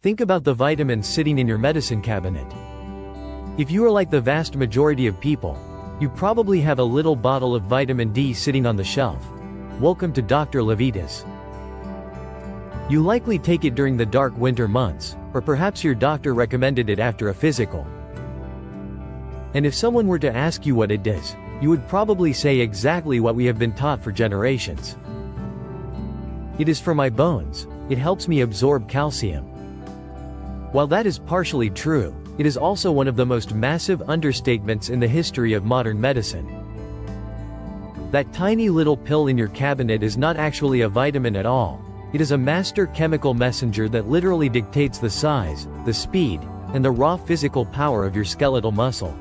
Think about the vitamins sitting in your medicine cabinet. If you are like the vast majority of people, you probably have a little bottle of vitamin D sitting on the shelf. Welcome to Dr. Levitas. You likely take it during the dark winter months, or perhaps your doctor recommended it after a physical. And if someone were to ask you what it is, you would probably say exactly what we have been taught for generations. It is for my bones, it helps me absorb calcium. While that is partially true, it is also one of the most massive understatements in the history of modern medicine. That tiny little pill in your cabinet is not actually a vitamin at all. It is a master chemical messenger that literally dictates the size, the speed, and the raw physical power of your skeletal muscle.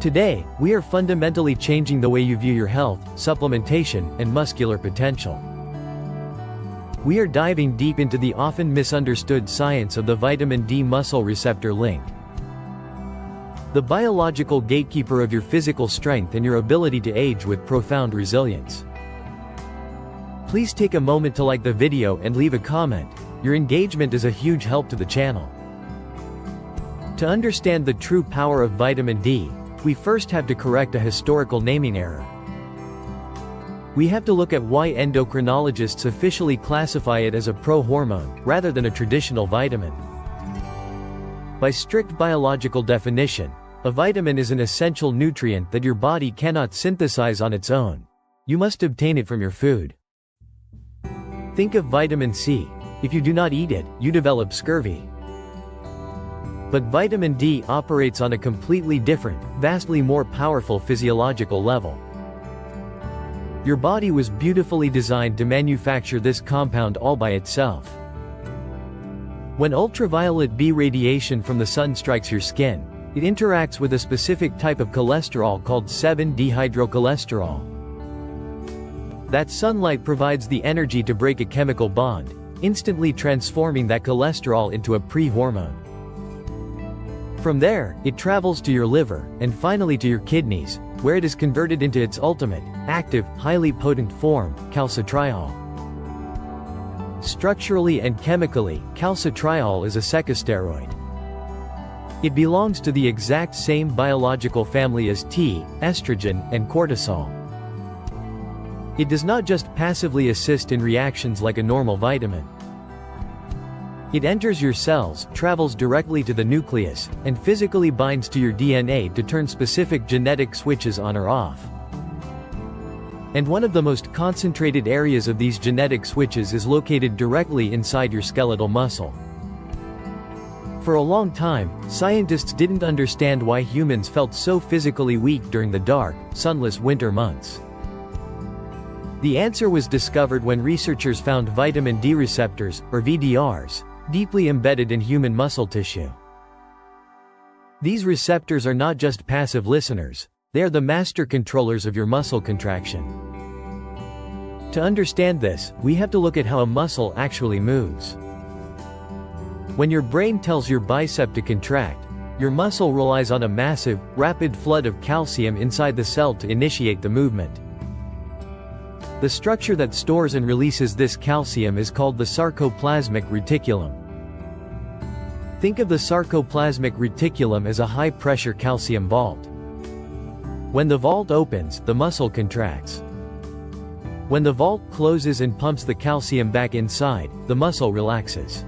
Today, we are fundamentally changing the way you view your health, supplementation, and muscular potential. We are diving deep into the often misunderstood science of the vitamin D muscle receptor link. The biological gatekeeper of your physical strength and your ability to age with profound resilience. Please take a moment to like the video and leave a comment. Your engagement is a huge help to the channel. To understand the true power of vitamin D, we first have to correct a historical naming error. We have to look at why endocrinologists officially classify it as a pro-hormone, rather than a traditional vitamin. By strict biological definition, a vitamin is an essential nutrient that your body cannot synthesize on its own. You must obtain it from your food. Think of vitamin C. If you do not eat it, you develop scurvy. But vitamin D operates on a completely different, vastly more powerful physiological level. Your body was beautifully designed to manufacture this compound all by itself. When ultraviolet B radiation from the sun strikes your skin, it interacts with a specific type of cholesterol called 7-dehydrocholesterol. That sunlight provides the energy to break a chemical bond, instantly transforming that cholesterol into a pre-hormone. From there, it travels to your liver, and finally to your kidneys, where it is converted into its ultimate, active, highly potent form, calcitriol. Structurally and chemically, calcitriol is a secosteroid. It belongs to the exact same biological family as T, estrogen, and cortisol. It does not just passively assist in reactions like a normal vitamin. It enters your cells, travels directly to the nucleus, and physically binds to your DNA to turn specific genetic switches on or off. And one of the most concentrated areas of these genetic switches is located directly inside your skeletal muscle. For a long time, scientists didn't understand why humans felt so physically weak during the dark, sunless winter months. The answer was discovered when researchers found vitamin D receptors, or VDRs, deeply embedded in human muscle tissue. These receptors are not just passive listeners, they are the master controllers of your muscle contraction. To understand this, we have to look at how a muscle actually moves. When your brain tells your bicep to contract, your muscle relies on a massive, rapid flood of calcium inside the cell to initiate the movement. The structure that stores and releases this calcium is called the sarcoplasmic reticulum. Think of the sarcoplasmic reticulum as a high-pressure calcium vault. When the vault opens, the muscle contracts. When the vault closes and pumps the calcium back inside, the muscle relaxes.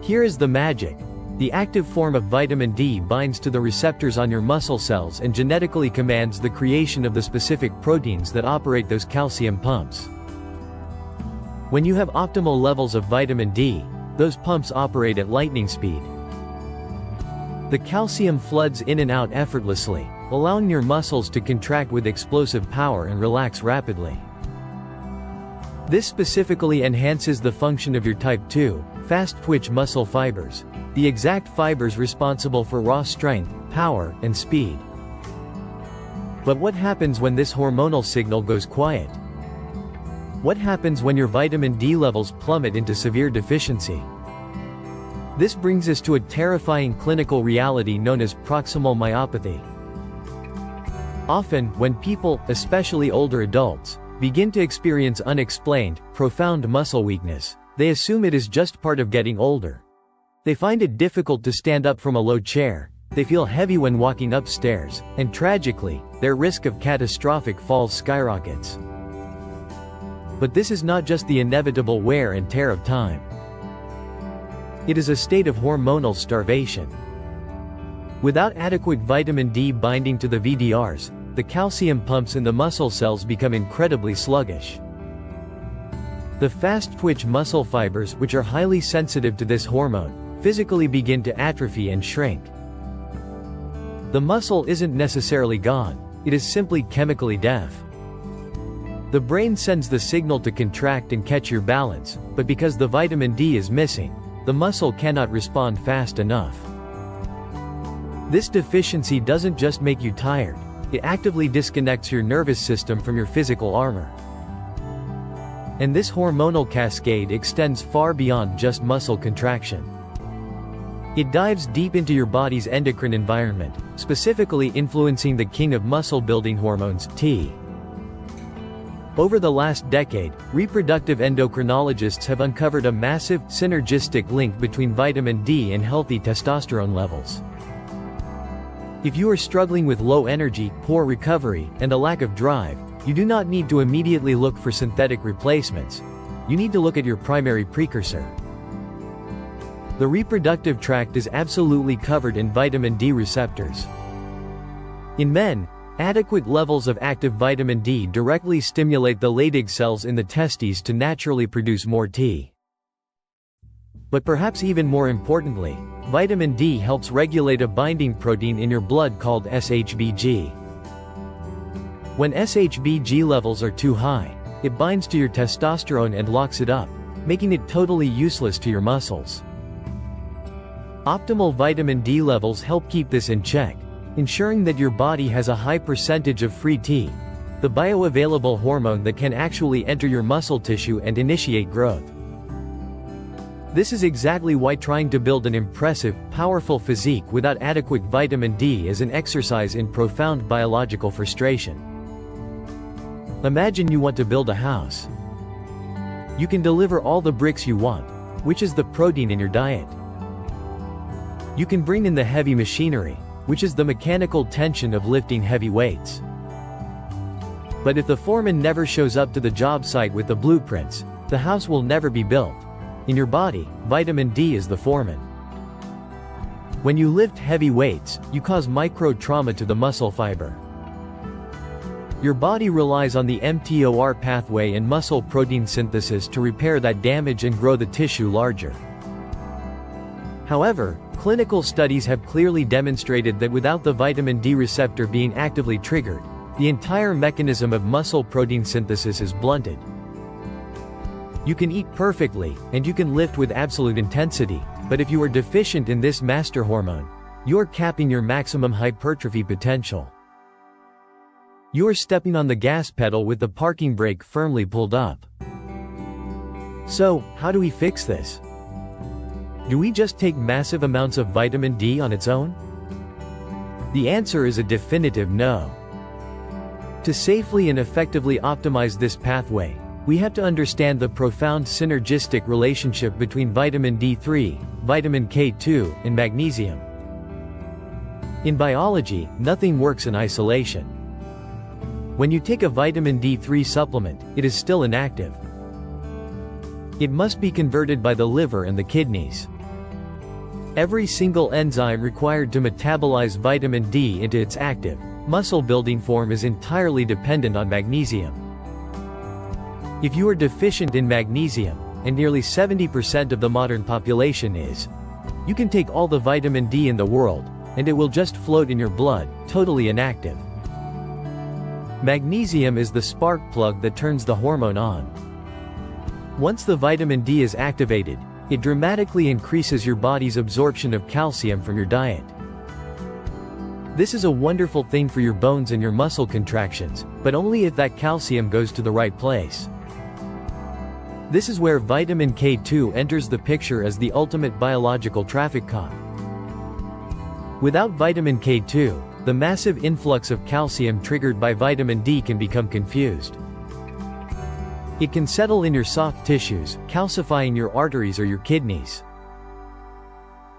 Here is the magic. The active form of vitamin D binds to the receptors on your muscle cells and genetically commands the creation of the specific proteins that operate those calcium pumps. When you have optimal levels of vitamin D, those pumps operate at lightning speed. The calcium floods in and out effortlessly, allowing your muscles to contract with explosive power and relax rapidly. This specifically enhances the function of your type 2, fast-twitch muscle fibers, the exact fibers responsible for raw strength, power, and speed. But what happens when this hormonal signal goes quiet? What happens when your vitamin D levels plummet into severe deficiency? This brings us to a terrifying clinical reality known as proximal myopathy. Often, when people, especially older adults, begin to experience unexplained, profound muscle weakness, They assume it is just part of getting older. They find it difficult to stand up from a low chair, they feel heavy when walking upstairs, and tragically, their risk of catastrophic falls skyrockets. But this is not just the inevitable wear and tear of time. It is a state of hormonal starvation. Without adequate vitamin D binding to the VDRs, the calcium pumps in the muscle cells become incredibly sluggish. The fast-twitch muscle fibers, which are highly sensitive to this hormone, physically begin to atrophy and shrink. The muscle isn't necessarily gone, it is simply chemically deaf. The brain sends the signal to contract and catch your balance, but because the vitamin D is missing, the muscle cannot respond fast enough. This deficiency doesn't just make you tired, it actively disconnects your nervous system from your physical armor. And this hormonal cascade extends far beyond just muscle contraction. It dives deep into your body's endocrine environment, specifically influencing the king of muscle-building hormones, T. Over the last decade, reproductive endocrinologists have uncovered a massive, synergistic link between vitamin D and healthy testosterone levels. If you are struggling with low energy, poor recovery, and a lack of drive, you do not need to immediately look for synthetic replacements. You need to look at your primary precursor. The reproductive tract is absolutely covered in vitamin D receptors. In men, adequate levels of active vitamin D directly stimulate the Leydig cells in the testes to naturally produce more T. But perhaps even more importantly, vitamin D helps regulate a binding protein in your blood called SHBG. When SHBG levels are too high, it binds to your testosterone and locks it up, making it totally useless to your muscles. Optimal vitamin D levels help keep this in check, ensuring that your body has a high percentage of free T, the bioavailable hormone that can actually enter your muscle tissue and initiate growth. This is exactly why trying to build an impressive, powerful physique without adequate vitamin D is an exercise in profound biological frustration. Imagine you want to build a house. You can deliver all the bricks you want, which is the protein in your diet. You can bring in the heavy machinery, which is the mechanical tension of lifting heavy weights. But if the foreman never shows up to the job site with the blueprints, the house will never be built. In your body, vitamin D is the foreman. When you lift heavy weights, you cause micro-trauma to the muscle fiber. Your body relies on the mTOR pathway and muscle protein synthesis to repair that damage and grow the tissue larger. However, clinical studies have clearly demonstrated that without the vitamin D receptor being actively triggered, the entire mechanism of muscle protein synthesis is blunted. You can eat perfectly, and you can lift with absolute intensity, but if you are deficient in this master hormone, you are capping your maximum hypertrophy potential. You are stepping on the gas pedal with the parking brake firmly pulled up. So, how do we fix this? Do we just take massive amounts of vitamin D on its own? The answer is a definitive no. To safely and effectively optimize this pathway, we have to understand the profound synergistic relationship between vitamin D3, vitamin K2, and magnesium. In biology, nothing works in isolation. When you take a vitamin D3 supplement, it is still inactive. It must be converted by the liver and the kidneys. Every single enzyme required to metabolize vitamin D into its active, muscle-building form is entirely dependent on magnesium. If you are deficient in magnesium, and nearly 70% of the modern population is, you can take all the vitamin D in the world, and it will just float in your blood, totally inactive. Magnesium is the spark plug that turns the hormone on. Once the vitamin D is activated, it dramatically increases your body's absorption of calcium from your diet. This is a wonderful thing for your bones and your muscle contractions, but only if that calcium goes to the right place. This is where vitamin K2 enters the picture as the ultimate biological traffic cop. Without vitamin K2, the massive influx of calcium triggered by vitamin D can become confused. It can settle in your soft tissues, calcifying your arteries or your kidneys.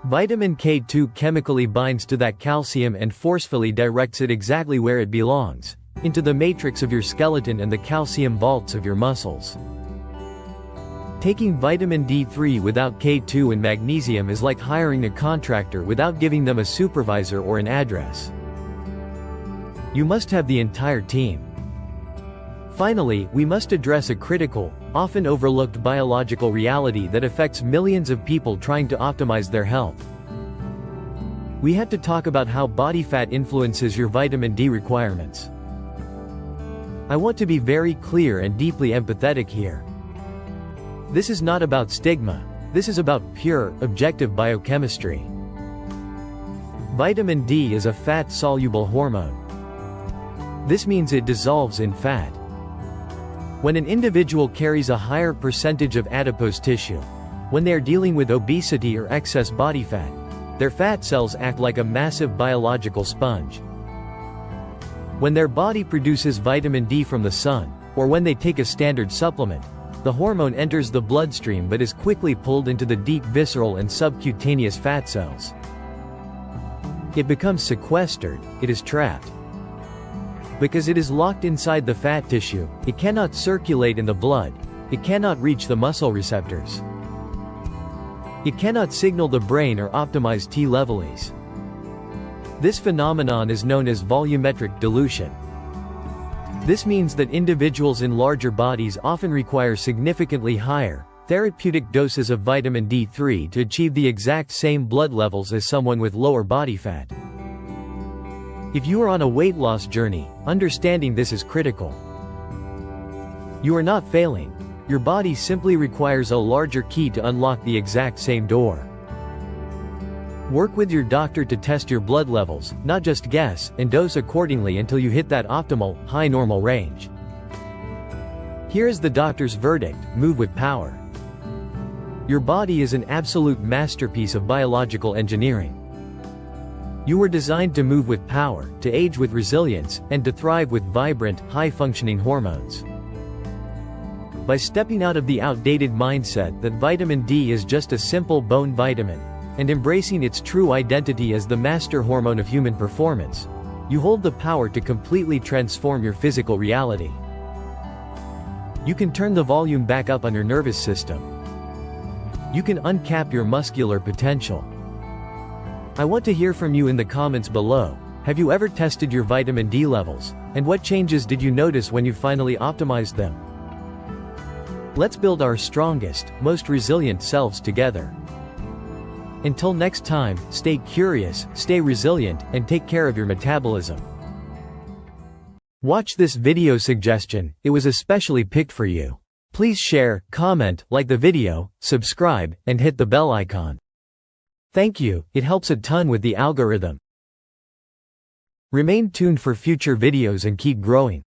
Vitamin K2 chemically binds to that calcium and forcefully directs it exactly where it belongs, into the matrix of your skeleton and the calcium vaults of your muscles. Taking vitamin D3 without K2 and magnesium is like hiring a contractor without giving them a supervisor or an address. You must have the entire team. Finally, we must address a critical, often overlooked biological reality that affects millions of people trying to optimize their health. We have to talk about how body fat influences your vitamin D requirements. I want to be very clear and deeply empathetic here. This is not about stigma. This is about pure, objective biochemistry. Vitamin D is a fat-soluble hormone. This means it dissolves in fat. When an individual carries a higher percentage of adipose tissue, when they are dealing with obesity or excess body fat, their fat cells act like a massive biological sponge. When their body produces vitamin D from the sun, or when they take a standard supplement, the hormone enters the bloodstream but is quickly pulled into the deep visceral and subcutaneous fat cells. It becomes sequestered, it is trapped. Because it is locked inside the fat tissue, it cannot circulate in the blood, it cannot reach the muscle receptors. It cannot signal the brain or optimize T-levels. This phenomenon is known as volumetric dilution. This means that individuals in larger bodies often require significantly higher, therapeutic doses of vitamin D3 to achieve the exact same blood levels as someone with lower body fat. If you are on a weight loss journey, understanding this is critical. You are not failing. Your body simply requires a larger key to unlock the exact same door. Work with your doctor to test your blood levels, not just guess, and dose accordingly until you hit that optimal, high normal range. Here is the doctor's verdict: move with power. Your body is an absolute masterpiece of biological engineering. You were designed to move with power, to age with resilience, and to thrive with vibrant, high-functioning hormones. By stepping out of the outdated mindset that vitamin D is just a simple bone vitamin, and embracing its true identity as the master hormone of human performance, you hold the power to completely transform your physical reality. You can turn the volume back up on your nervous system. You can uncap your muscular potential. I want to hear from you in the comments below. Have you ever tested your vitamin D levels, and what changes did you notice when you finally optimized them? Let's build our strongest, most resilient selves together. Until next time, stay curious, stay resilient, and take care of your metabolism. Watch this video suggestion, it was especially picked for you. Please share, comment, like the video, subscribe, and hit the bell icon. Thank you, it helps a ton with the algorithm. Remain tuned for future videos and keep growing.